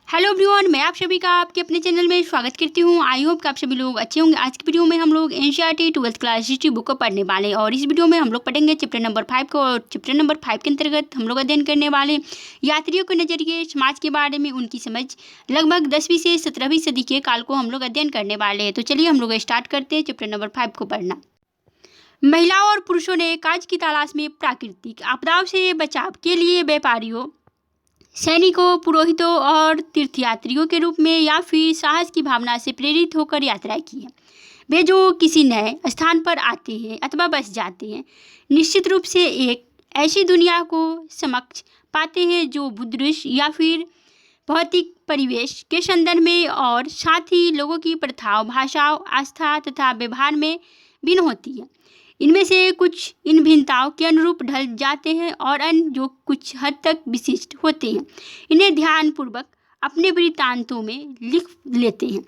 Hello everyone, मैं आप सभी का आपके अपने चैनल में स्वागत करती हूँ। आई होप कि आप सभी लोग अच्छे होंगे। आज की वीडियो में हम लोग NCERT 12th class history book को पढ़ने वाले हैं और इस वीडियो में हम लोग पढ़ेंगे चैप्टर नंबर 5 को। और चैप्टर नंबर 5 के अंतर्गत हम लोग अध्ययन करने वाले यात्रियों के नजरिए, समाज के बारे में उनकी समझ, लगभग 10वीं से 17वीं सदी के काल को हम लोग अध्ययन करने वाले हैं। तो चलिए हम लोग स्टार्ट करते हैं चैप्टर नंबर 5 को पढ़ना। महिलाओं और पुरुषों ने कार्य की तलाश में प्राकृतिक आपदाओं से बचाव के लिए व्यापारियों, सैनिकों, पुरोहितों और तीर्थयात्रियों के रूप में या फिर साहस की भावना से प्रेरित होकर यात्रा की है। वे जो किसी नए स्थान पर आते हैं अथवा बस जाते हैं, निश्चित रूप से एक ऐसी दुनिया को समक्ष पाते हैं जो भूदृश्य या फिर भौतिक परिवेश के संदर्भ में और साथ ही लोगों की प्रथाओं, भाषाओं, आस्था तथा व्यवहार में भिन्न होती है। इनमें से कुछ इन भिन्नताओं के अनुरूप ढल जाते हैं और अन्य जो कुछ हद तक विशिष्ट होते हैं, इन्हें ध्यानपूर्वक अपने वृत्तांतों में लिख लेते हैं,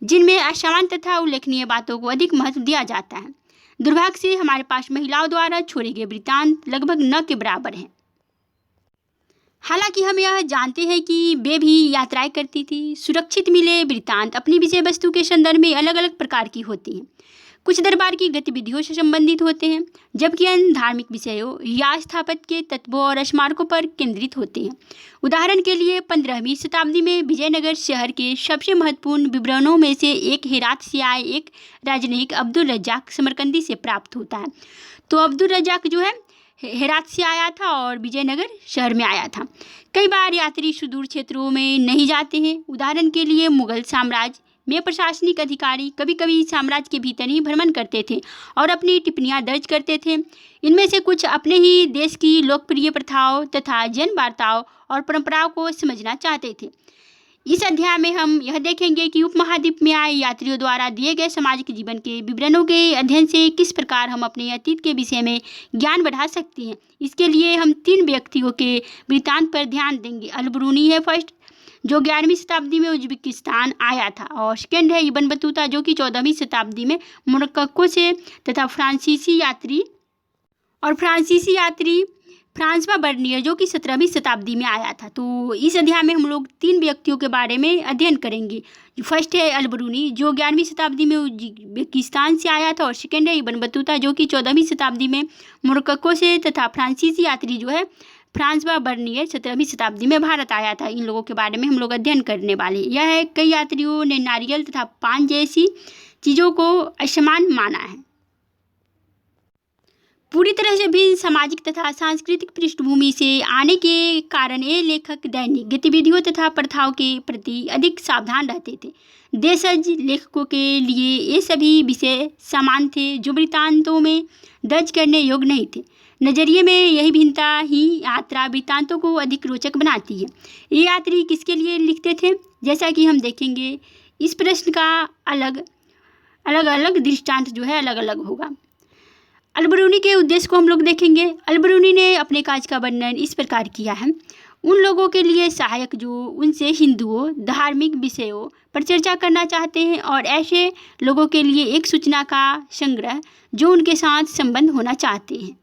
जिनमें असामान्य तथा उल्लेखनीय बातों को अधिक महत्व दिया जाता है। दुर्भाग्य से हमारे पास महिलाओं द्वारा छोड़े गए वृत्तांत लगभग न के बराबर हैं। हालांकि हम यह जानते हैं कि वे भी यात्राएं करती थी। सुरक्षित मिले वृत्तांत अपनी विषय वस्तु के संदर्भ में अलग अलग प्रकार की होती हैं। कुछ दरबार की गतिविधियों से संबंधित होते हैं, जबकि अन्य धार्मिक विषयों या स्थापत्य के तत्वों और स्मारकों पर केंद्रित होते हैं। उदाहरण के लिए 15वीं शताब्दी में विजयनगर शहर के सबसे महत्वपूर्ण विवरणों में से एक हेरात से आए एक राजनयिक अब्दुल रज्जाक समरकंदी से प्राप्त होता है। तो अब्दुल रज्जाक जो है हेरात से आया था और विजयनगर शहर में आया था। कई बार यात्री सुदूर क्षेत्रों में नहीं जाते हैं। उदाहरण के लिए मुगल साम्राज्य में प्रशासनिक अधिकारी कभी कभी साम्राज्य के भीतर ही भ्रमण करते थे और अपनी टिप्पणियां दर्ज करते थे। इनमें से कुछ अपने ही देश की लोकप्रिय प्रथाओं तथा जन वार्ताओं और परंपराओं को समझना चाहते थे। इस अध्याय में हम यह देखेंगे कि उपमहाद्वीप में आए यात्रियों द्वारा दिए गए सामाजिक जीवन के विवरणों के अध्ययन से किस प्रकार हम अपने अतीत के विषय में ज्ञान बढ़ा सकते हैं। इसके लिए हम 3 व्यक्तियों के वृत्तांत पर ध्यान देंगे। अल-बरूनी है फर्स्ट, जो 11वीं शताब्दी में उज्बेकिस्तान आया था, और सेकेंड है इब्न बतूता, जो कि 14वीं शताब्दी में मोरक्को से, तथा फ्रांसीसी यात्री फ्रांसवा बर्नियर, जो कि 17वीं शताब्दी में आया था। तो इस अध्याय में हम लोग 3 व्यक्तियों के बारे में अध्ययन करेंगे। फर्स्ट है अल-बरूनी, जो 11वीं शताब्दी में उज्बेकिस्तान से आया था, और सेकेंड है इब्न बतूता, जो कि 14वीं शताब्दी में मोरक्को से, तथा फ्रांसीसी यात्री जो है फ्रांसवा बर्नियर 17वीं शताब्दी में भारत आया था। इन लोगों के बारे में हम लोग अध्ययन करने वाले। यह है कई यात्रियों ने नारियल तथा पान जैसी चीज़ों को असमान माना है। पूरी तरह से भी सामाजिक तथा सांस्कृतिक पृष्ठभूमि से आने के कारण ये लेखक दैनिक गतिविधियों तथा प्रथाओं के प्रति अधिक सावधान रहते थे। देशज लेखकों के लिए ये सभी विषय समान थे, जो वृत्तांतों में दर्ज करने योग्य नहीं थे। नजरिए में यही भिन्नता ही यात्रा वृत्तांतों को अधिक रोचक बनाती है। ये यात्री किसके लिए लिखते थे, जैसा कि हम देखेंगे। इस प्रश्न का अलग अलग दृष्टांत जो है अलग अलग होगा। अल-बरूनी के उद्देश्य को हम लोग देखेंगे। अल-बरूनी ने अपने कार्य का वर्णन इस प्रकार किया है। उन लोगों के लिए सहायक जो उनसे हिंदुओं, धार्मिक विषयों पर चर्चा करना चाहते हैं, और ऐसे लोगों के लिए एक सूचना का संग्रह जो उनके साथ संबंध होना चाहते हैं।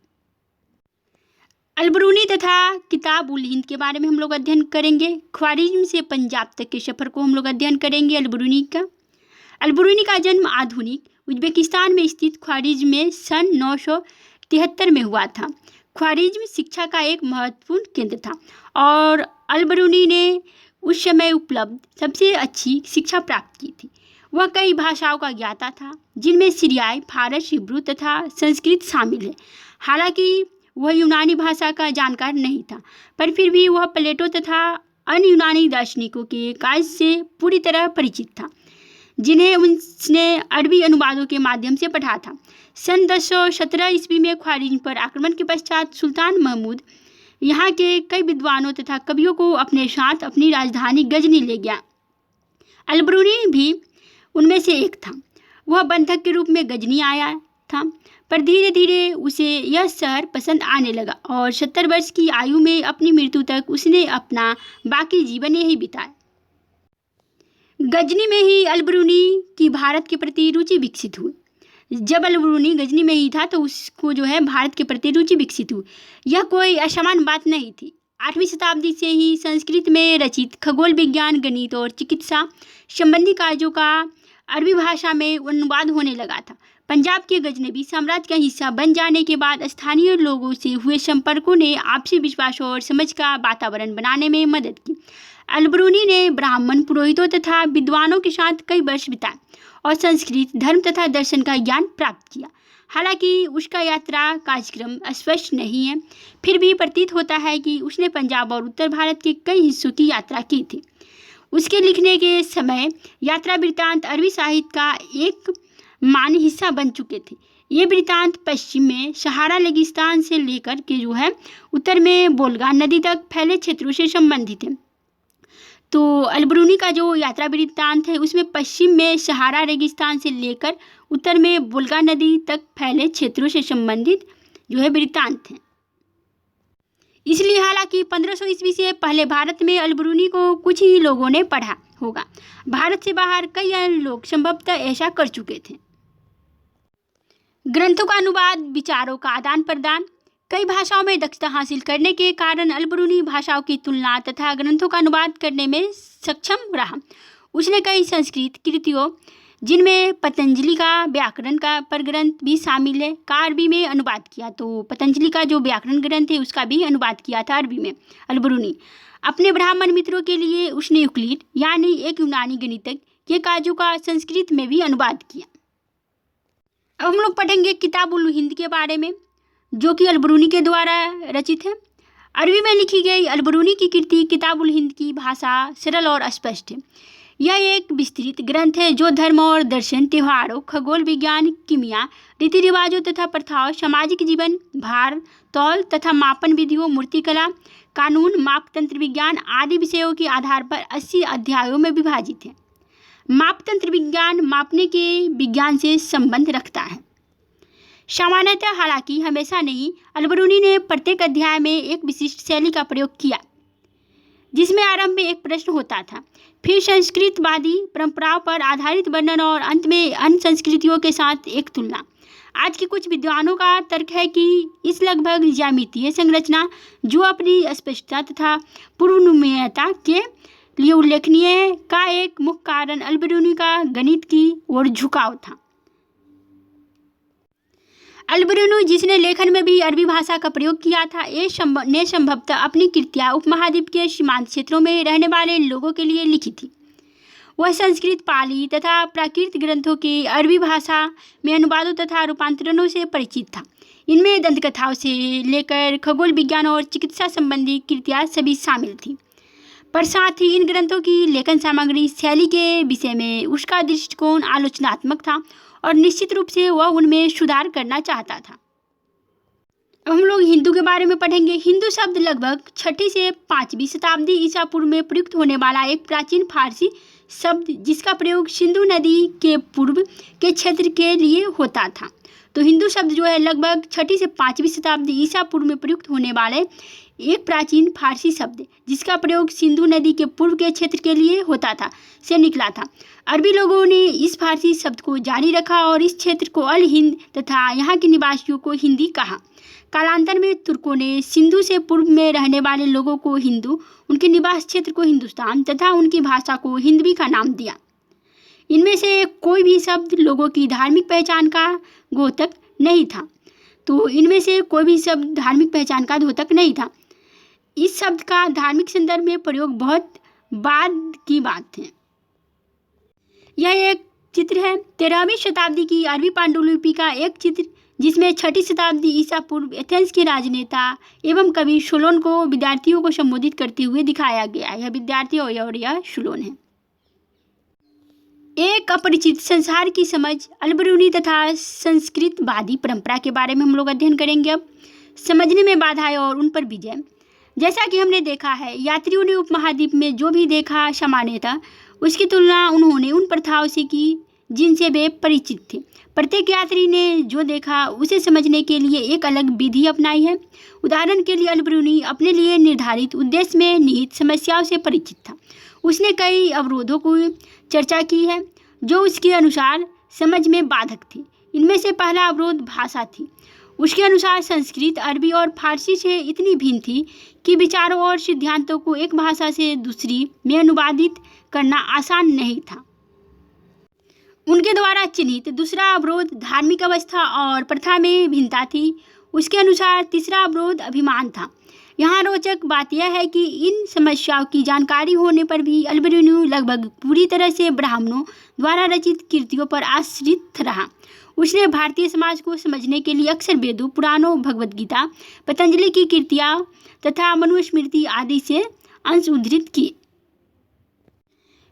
अल-बरूनी तथा किताब उल हिंद के बारे में हम लोग अध्ययन करेंगे। ख्वारिज्म से पंजाब तक के सफ़र को हम लोग अध्ययन करेंगे अल-बरूनी का जन्म आधुनिक उज्बेकिस्तान में स्थित ख्वारिज्म में सन 973 में हुआ था। ख्वारिज्म शिक्षा का एक महत्वपूर्ण केंद्र था और अल-बरूनी ने उस समय उपलब्ध सबसे अच्छी शिक्षा प्राप्त की थी। वह कई भाषाओं का ज्ञाता था, जिनमें सीरियाई, फारस, हिब्रू तथा संस्कृत शामिल है। हालांकि वह यूनानी भाषा का जानकार नहीं था, पर फिर भी वह प्लेटो तथा अन्य यूनानी दार्शनिकों के कार्य से पूरी तरह परिचित था, जिन्हें उसने अरबी अनुवादों के माध्यम से पढ़ा था। सन 1017 ईस्वी में ख्वारिज्म पर आक्रमण के पश्चात सुल्तान महमूद यहाँ के कई विद्वानों तथा कवियों को अपने साथ अपनी राजधानी गजनी ले गया। अल-बरूनी भी उनमें से एक था। वह बंधक के रूप में गजनी आया था, पर धीरे धीरे उसे यह शहर पसंद आने लगा और 70 वर्ष की आयु में अपनी मृत्यु तक उसने अपना बाकी जीवन यही बिताया। गजनी में ही अल-बरूनी की भारत के प्रति रुचि विकसित हुई। जब अल-बरूनी गजनी में ही था तो उसको जो है भारत के प्रति रुचि विकसित हुई। यह कोई असामान्य बात नहीं थी। 8वीं शताब्दी से ही संस्कृत में रचित खगोल विज्ञान, गणित और चिकित्सा संबंधी कार्यों का अरबी भाषा में अनुवाद होने लगा था। पंजाब के गजनबी साम्राज्य का हिस्सा बन जाने के बाद स्थानीय लोगों से हुए संपर्कों ने आपसी विश्वास और समझ का वातावरण बनाने में मदद की। अल-बरूनी ने ब्राह्मण पुरोहितों तथा विद्वानों के साथ कई वर्ष बिताए और संस्कृत, धर्म तथा दर्शन का ज्ञान प्राप्त किया। हालांकि उसका यात्रा कार्यक्रम स्पष्ट नहीं है, फिर भी प्रतीत होता है कि उसने पंजाब और उत्तर भारत के कई हिस्सों की यात्रा की थी। उसके लिखने के समय यात्रा वृत्तांत अरबी साहित्य का एक मान्य हिस्सा बन चुके थे। ये वृत्तांत पश्चिम में सहारा रेगिस्तान से लेकर के उत्तर में वोल्गा नदी तक फैले क्षेत्रों से संबंधित है। तो अल-बरूनी का जो यात्रा वृत्तांत है उसमें पश्चिम में सहारा रेगिस्तान से लेकर उत्तर में वोल्गा नदी तक फैले क्षेत्रों से संबंधित वृत्तांत है। इसलिए हालांकि 1500 ईस्वी से पहले भारत में अल-बरूनी को कुछ ही लोगों ने पढ़ा होगा। भारत से बाहर कई अन्य लोग संभवतः ऐसा कर चुके थे। ग्रंथों का अनुवाद, विचारों का आदान प्रदान, कई भाषाओं में दक्षता हासिल करने के कारण अल-बरूनी भाषाओं की तुलना तथा ग्रंथों का अनुवाद करने में सक्षम रहा। उसने कई संस्कृत कृतियों, जिनमें पतंजलि का व्याकरण का पर ग्रंथ भी शामिल है, का अरबी में अनुवाद किया। तो पतंजलि का जो व्याकरण ग्रंथ है उसका भी अनुवाद किया था अरबी में अल-बरूनी। अपने ब्राह्मण मित्रों के लिए उसने यूक्लिड यानी एक यूनानी गणितज्ञ के कार्यों का संस्कृत में भी अनुवाद किया। अब हम लोग पढ़ेंगे किताबुल हिंद के बारे में, जो कि अल-बरूनी के द्वारा रचित है। अरबी में लिखी गई अल-बरूनी की कृति किताबुल हिंद की भाषा सरल और स्पष्ट है। यह एक विस्तृत ग्रंथ है जो धर्म और दर्शन, त्योहारों, खगोल विज्ञान, कीमिया, रीति रिवाजों तथा प्रथाओं, सामाजिक जीवन, भार तौल तथा मापन विधियों, मूर्तिकला, कानून, मापतंत्र विज्ञान आदि विषयों के आधार पर 80 अध्यायों में विभाजित है। मापतंत्र विज्ञान मापने के विज्ञान से संबंध रखता है। सामान्यतः, हालांकि हमेशा नहीं, अल-बरूनी ने प्रत्येक अध्याय में एक विशिष्ट शैली का प्रयोग किया, जिसमें आरंभ में एक प्रश्न होता था, फिर संस्कृतवादी परंपराओं पर आधारित वर्णन और अंत में अन्य संस्कृतियों के साथ एक तुलना। आज के कुछ विद्वानों का तर्क है कि इस लगभग ज्यामितीय संरचना, जो अपनी स्पष्टता तथा पूर्वनियमता के लिए उल्लेखनीय है, का एक मुख्य कारण अल-बरूनी का गणित की ओर झुकाव था। अल-बरूनी, जिसने लेखन में भी अरबी भाषा का प्रयोग किया था, ने संभवतः अपनी कृतियां उपमहाद्वीप के सीमांत क्षेत्रों में रहने वाले लोगों के लिए लिखी थी। वह संस्कृत, पाली तथा प्राकृत ग्रंथों के अरबी भाषा में अनुवादों तथा रूपांतरणों से परिचित था। इनमें दंतकथाओं से लेकर खगोल विज्ञान और चिकित्सा संबंधी कृतियां सभी शामिल थी। पर साथ ही इन ग्रंथों की लेखन सामग्री, शैली के विषय में उसका दृष्टिकोण आलोचनात्मक था और निश्चित रूप से वह उनमें सुधार करना चाहता था। अब हम लोग हिंदू के बारे में पढ़ेंगे। हिंदू शब्द लगभग 6वीं से 5वीं शताब्दी ईसा पूर्व में प्रयुक्त होने वाला एक प्राचीन फारसी शब्द, जिसका प्रयोग सिंधु नदी के पूर्व के क्षेत्र के लिए होता था। तो हिंदू शब्द जो है लगभग 6वीं से 5वीं शताब्दी ईसा पूर्व में प्रयुक्त होने वाले एक प्राचीन फारसी शब्द, जिसका प्रयोग सिंधु नदी के पूर्व के क्षेत्र के लिए होता था, से निकला था। अरबी लोगों ने इस फारसी शब्द को जारी रखा और इस क्षेत्र को अल हिंद तथा यहाँ के निवासियों को हिंदी कहा। कालांतर में तुर्कों ने सिंधु से पूर्व में रहने वाले लोगों को हिंदू, उनके निवास क्षेत्र को हिंदुस्तान तथा उनकी भाषा को हिंदवी का नाम दिया। इनमें से कोई भी शब्द लोगों की धार्मिक पहचान का द्योतक नहीं था। तो इनमें से कोई भी शब्द धार्मिक पहचान का द्योतक नहीं था। इस शब्द का धार्मिक संदर्भ में प्रयोग बहुत बाद की बात है। यह एक चित्र है 13वीं शताब्दी की अरबी पांडुलिपि का एक चित्र, जिसमें 6वीं शताब्दी ईसा पूर्व एथेंस के राजनेता एवं कवि सोलोन को विद्यार्थियों को संबोधित करते हुए दिखाया गया। यह विद्यार्थी और यह सोलोन है। एक अपरिचित संसार की समझ, अल-बरूनी तथा संस्कृतवादी परंपरा के बारे में हम लोग अध्ययन करेंगे। अब समझने में बाधाएं और उन पर विजय। जैसा कि हमने देखा है, यात्रियों ने उपमहाद्वीप में जो भी देखा सामान्यतः उसकी तुलना उन्होंने उन प्रथाओं से की जिनसे वे परिचित थे। प्रत्येक यात्री ने जो देखा उसे समझने के लिए एक अलग विधि अपनाई है। उदाहरण के लिए अल-बरूनी अपने लिए निर्धारित उद्देश्य में निहित समस्याओं से परिचित था। उसने कई अवरोधों को चर्चा की है जो उसके अनुसार समझ में बाधक थे। इनमें से पहला अवरोध भाषा थी। उसके अनुसार संस्कृत, अरबी और फारसी से इतनी भिन्न थी कि विचारों और सिद्धांतों को एक भाषा से दूसरी में अनुवादित करना आसान नहीं था। उनके द्वारा चिन्हित दूसरा अवरोध धार्मिक अवस्था और प्रथा में भिन्नता थी। उसके अनुसार तीसरा अवरोध अभिमान था। यहाँ रोचक बात यह है कि इन समस्याओं की जानकारी होने पर भी अल-बिरूनी लगभग पूरी तरह से ब्राह्मणों द्वारा रचित कृतियों पर आश्रित रहा। उसने भारतीय समाज को समझने के लिए अक्सर वेदों, पुराणों, भगवद गीता, पतंजलि की कृतियाँ तथा मनुस्मृति आदि से अंश उद्धृत किए।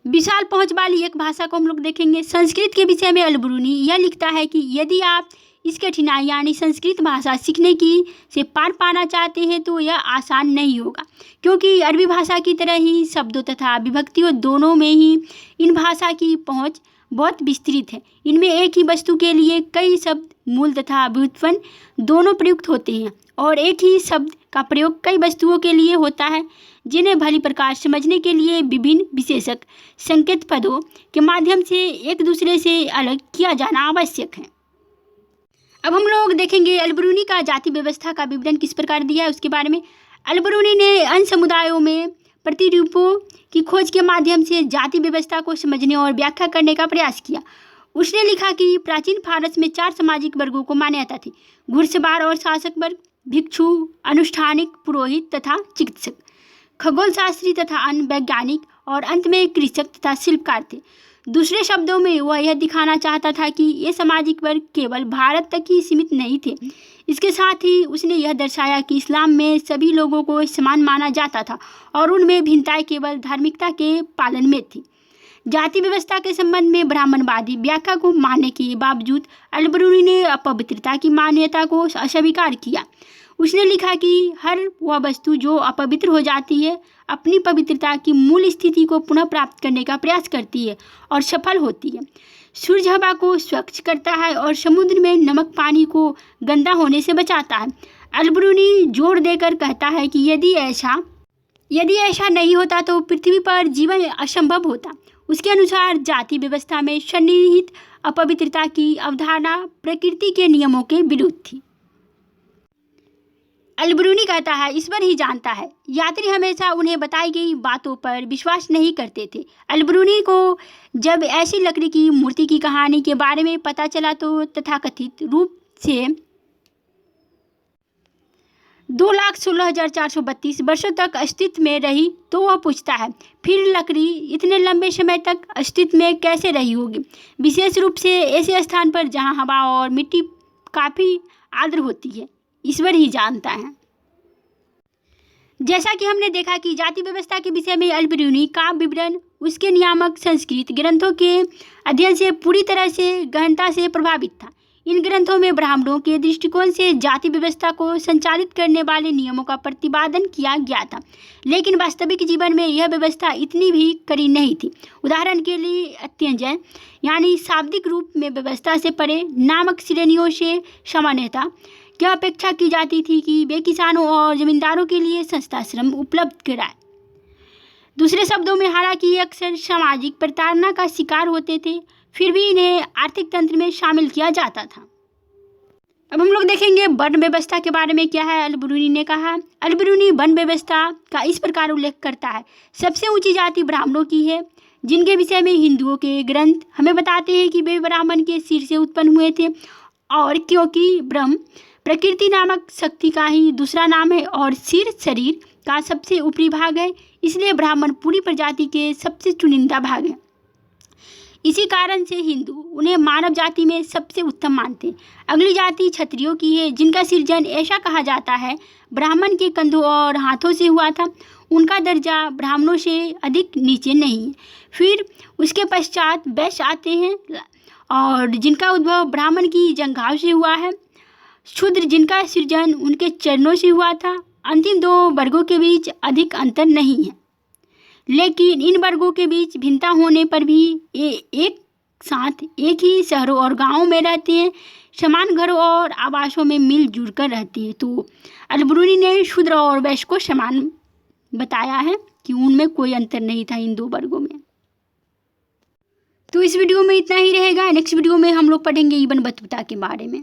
विशाल पहुंच वाली एक भाषा को हम लोग देखेंगे। संस्कृत के विषय में अल-बिरूनी यह लिखता है कि यदि आप इस कठिनाई यानी संस्कृत भाषा सीखने की से पार पाना चाहते हैं तो यह आसान नहीं होगा, क्योंकि अरबी भाषा की तरह ही शब्दों तथा विभक्तियों दोनों में ही इन भाषा की पहुंच बहुत विस्तृत है। इनमें एक ही वस्तु के लिए कई शब्द मूल तथा व्युत्पन्न दोनों प्रयुक्त होते हैं और एक ही शब्द का प्रयोग कई वस्तुओं के लिए होता है, जिन्हें भली प्रकार समझने के लिए विभिन्न विशेषक संकेत पदों के माध्यम से एक दूसरे से अलग किया जाना आवश्यक है। अब हम लोग देखेंगे अल-बिरूनी का जाति व्यवस्था का विवरण किस प्रकार दिया है उसके बारे में। अल-बिरूनी ने अन्य समुदायों में प्रतिरूपों की खोज के माध्यम से जाति व्यवस्था को समझने और व्याख्या करने का प्रयास किया। उसने लिखा कि प्राचीन फारस में 4 सामाजिक वर्गों को मान्यता थी: घुड़सवार और शासक वर्ग, भिक्षु, अनुष्ठानिक, पुरोहित तथा चिकित्सक, खगोलशास्त्री तथा अन्य वैज्ञानिक और अंत में कृषक तथा शिल्पकार थे। दूसरे शब्दों में वह यह दिखाना चाहता था कि ये सामाजिक वर्ग केवल भारत तक ही सीमित नहीं थे। इसके साथ ही उसने यह दर्शाया कि इस्लाम में सभी लोगों को समान माना जाता था और उनमें भिन्नताएं केवल धार्मिकता के पालन में थी। जाति व्यवस्था के संबंध में ब्राह्मणवादी व्याख्या को मानने के बावजूद अल-बिरूनी ने अपवित्रता की मान्यता को अस्वीकार किया। उसने लिखा कि हर वह वस्तु जो अपवित्र हो जाती है अपनी पवित्रता की मूल स्थिति को पुनः प्राप्त करने का प्रयास करती है और सफल होती है। सूरज हवा को स्वच्छ करता है और समुद्र में नमक पानी को गंदा होने से बचाता है। अल-बिरूनी जोर देकर कहता है कि यदि ऐसा नहीं होता तो पृथ्वी पर जीवन असंभव होता। उसके अनुसार जाति व्यवस्था में सन्निहित अपवित्रता की अवधारणा प्रकृति के नियमों के विरुद्ध थी। अल-बिरूनी कहता है, ईश्वर ही जानता है। यात्री हमेशा उन्हें बताई गई बातों पर विश्वास नहीं करते थे। अल-बिरूनी को जब ऐसी लकड़ी की मूर्ति की कहानी के बारे में पता चला तो तथाकथित रूप से 2,16,432 वर्षों तक अस्तित्व में रही, तो वह पूछता है, फिर लकड़ी इतने लंबे समय तक अस्तित्व में कैसे रही होगी, विशेष रूप से ऐसे स्थान पर जहां हवा और मिट्टी काफ़ी आर्द्र होती है। ईश्वर ही जानता है। जैसा कि हमने देखा कि जाति व्यवस्था के विषय में अल-बिरूनी का विवरण उसके नियामक संस्कृत ग्रंथों के अध्ययन से पूरी तरह से गहनता से प्रभावित था। इन ग्रंथों में ब्राह्मणों के दृष्टिकोण से जाति व्यवस्था को संचालित करने वाले नियमों का प्रतिपादन किया गया था, लेकिन वास्तविक जीवन में यह व्यवस्था इतनी भी कड़ी नहीं थी। उदाहरण के लिए अत्यंजन यानी शाब्दिक रूप में व्यवस्था से परे नामक श्रेणियों से सामान्यता यह अपेक्षा की जाती थी कि वे किसानों और जमींदारों के लिए सस्ता श्रम उपलब्ध कराए। दूसरे शब्दों में हालांकि ये अक्सर सामाजिक प्रताड़ना का शिकार होते थे, फिर भी इन्हें आर्थिक तंत्र में शामिल किया जाता था। अब हम लोग देखेंगे वर्ण व्यवस्था के बारे में क्या है अल-बिरूनी ने कहा। अल-बिरूनी वर्ण व्यवस्था का इस प्रकार उल्लेख करता है, सबसे ऊंची जाति ब्राह्मणों की है, जिनके विषय में हिंदुओं के ग्रंथ हमें बताते हैं कि वे ब्राह्मण के सिर से उत्पन्न हुए थे, और क्योंकि ब्रह्म प्रकृति नामक शक्ति का ही दूसरा नाम है और सिर शरीर का सबसे ऊपरी भाग है, इसलिए ब्राह्मण पूरी प्रजाति के सबसे चुनिंदा भाग है। इसी कारण से हिंदू उन्हें मानव जाति में सबसे उत्तम मानते। अगली जाति क्षत्रियों की है, जिनका सृजन ऐसा कहा जाता है ब्राह्मण के कंधों और हाथों से हुआ था। उनका दर्जा ब्राह्मणों से अधिक नीचे नहीं है। फिर उसके पश्चात वैश्य आते हैं, और जिनका उद्भव ब्राह्मण की जंघाओं से हुआ है। शूद्र, जिनका सृजन उनके चरणों से हुआ था। अंतिम 2 वर्गों के बीच अधिक अंतर नहीं है, लेकिन इन वर्गों के बीच भिन्नता होने पर भी ये एक साथ एक ही शहरों और गांवों में रहते हैं, समान घरों और आवासों में मिलजुल कर रहते हैं। तो अल-बिरूनी ने शूद्र और वैश्य को समान बताया है कि उनमें कोई अंतर नहीं था इन 2 वर्गों में। तो इस वीडियो में इतना ही रहेगा। नेक्स्ट वीडियो में हम लोग पढ़ेंगे इब्न बतूता के बारे में।